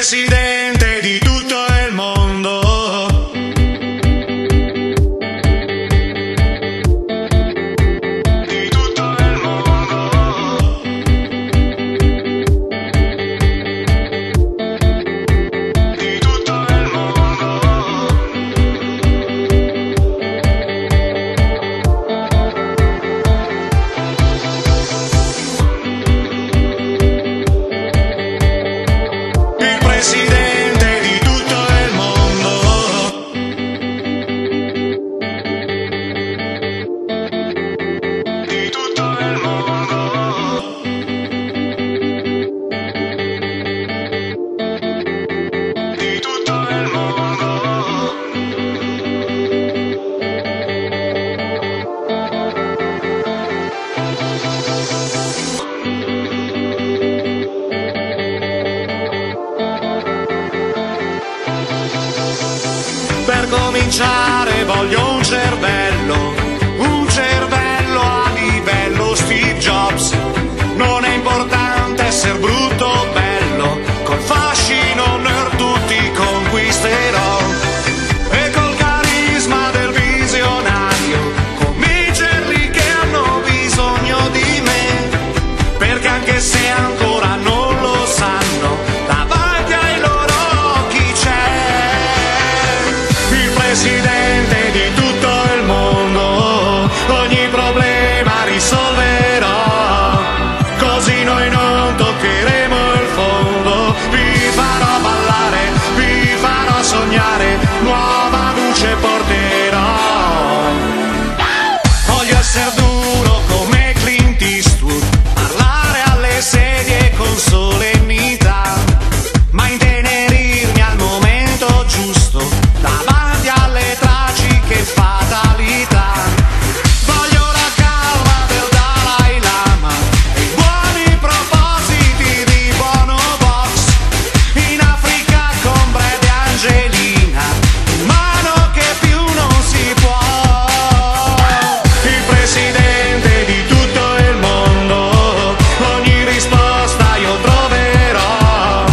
presidente di tutto il mondo. Di tutto il mondo. Di tutto il mondo. Il presidente di tutto il mondo. Di tutto il mondo. Di tutto il mondo. Per cominciare voglio un cervello a livello Steve Jobs. Non è importante essere brutto o bello, col fascino nerd tutti conquisterò. E col carisma del visionario, convincerli che hanno bisogno di me. Perché anche se ancora non lo sanno, davanti ai loro occhi c'è il presidente di tutto il mondo. Ogni problema risolverò, così noi non toccheremo il fondo. Vi farò ballare, vi farò sognare, nuova luce porterò. Voglio essere duro come Clint Eastwood, parlare alle sedie con solennità, ma intenerirmi al momento giusto, davanti alle tragiche fatalità. Voglio la calma del Dalai Lama e i buoni propositi di Bono Vox. In Africa con Brad e Angelina, umano che più non si può. Il presidente di tutto il mondo, ogni risposta io troverò.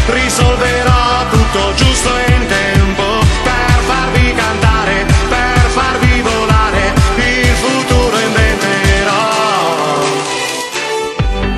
Risolverò tutto giusto in tempo, per farvi cantare, per farvi volare, il futuro inventerò.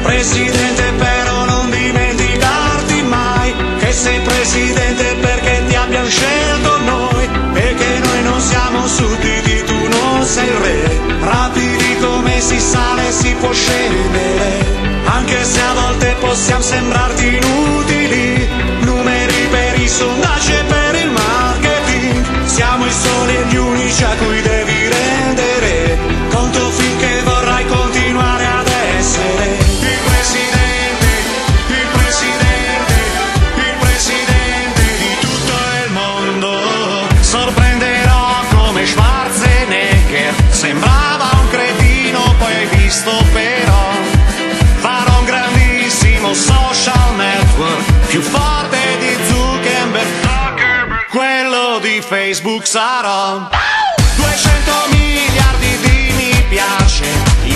Presidente, però non dimenticarti mai che sei presidente perché ti abbiamo scelto noi, e che noi non siamo sudditi, tu non sei il re. Rapidi come si sale si può scendere, anche se a volte possiamo sembrarti inutili. Numeri per i sondaggi e per il marketing, siamo i soli e gli unici a cui devi rendere conto finché vorrai continuare ad essere il presidente, il presidente, il presidente di tutto il mondo. Sorprenderò come Schwarzenegger, sembrava un cretino, poi hai visto però. Farò un grandissimo social network, più forte di Zuckerberg, quello di Facebook sarò. 200 miliardi di mi piace, i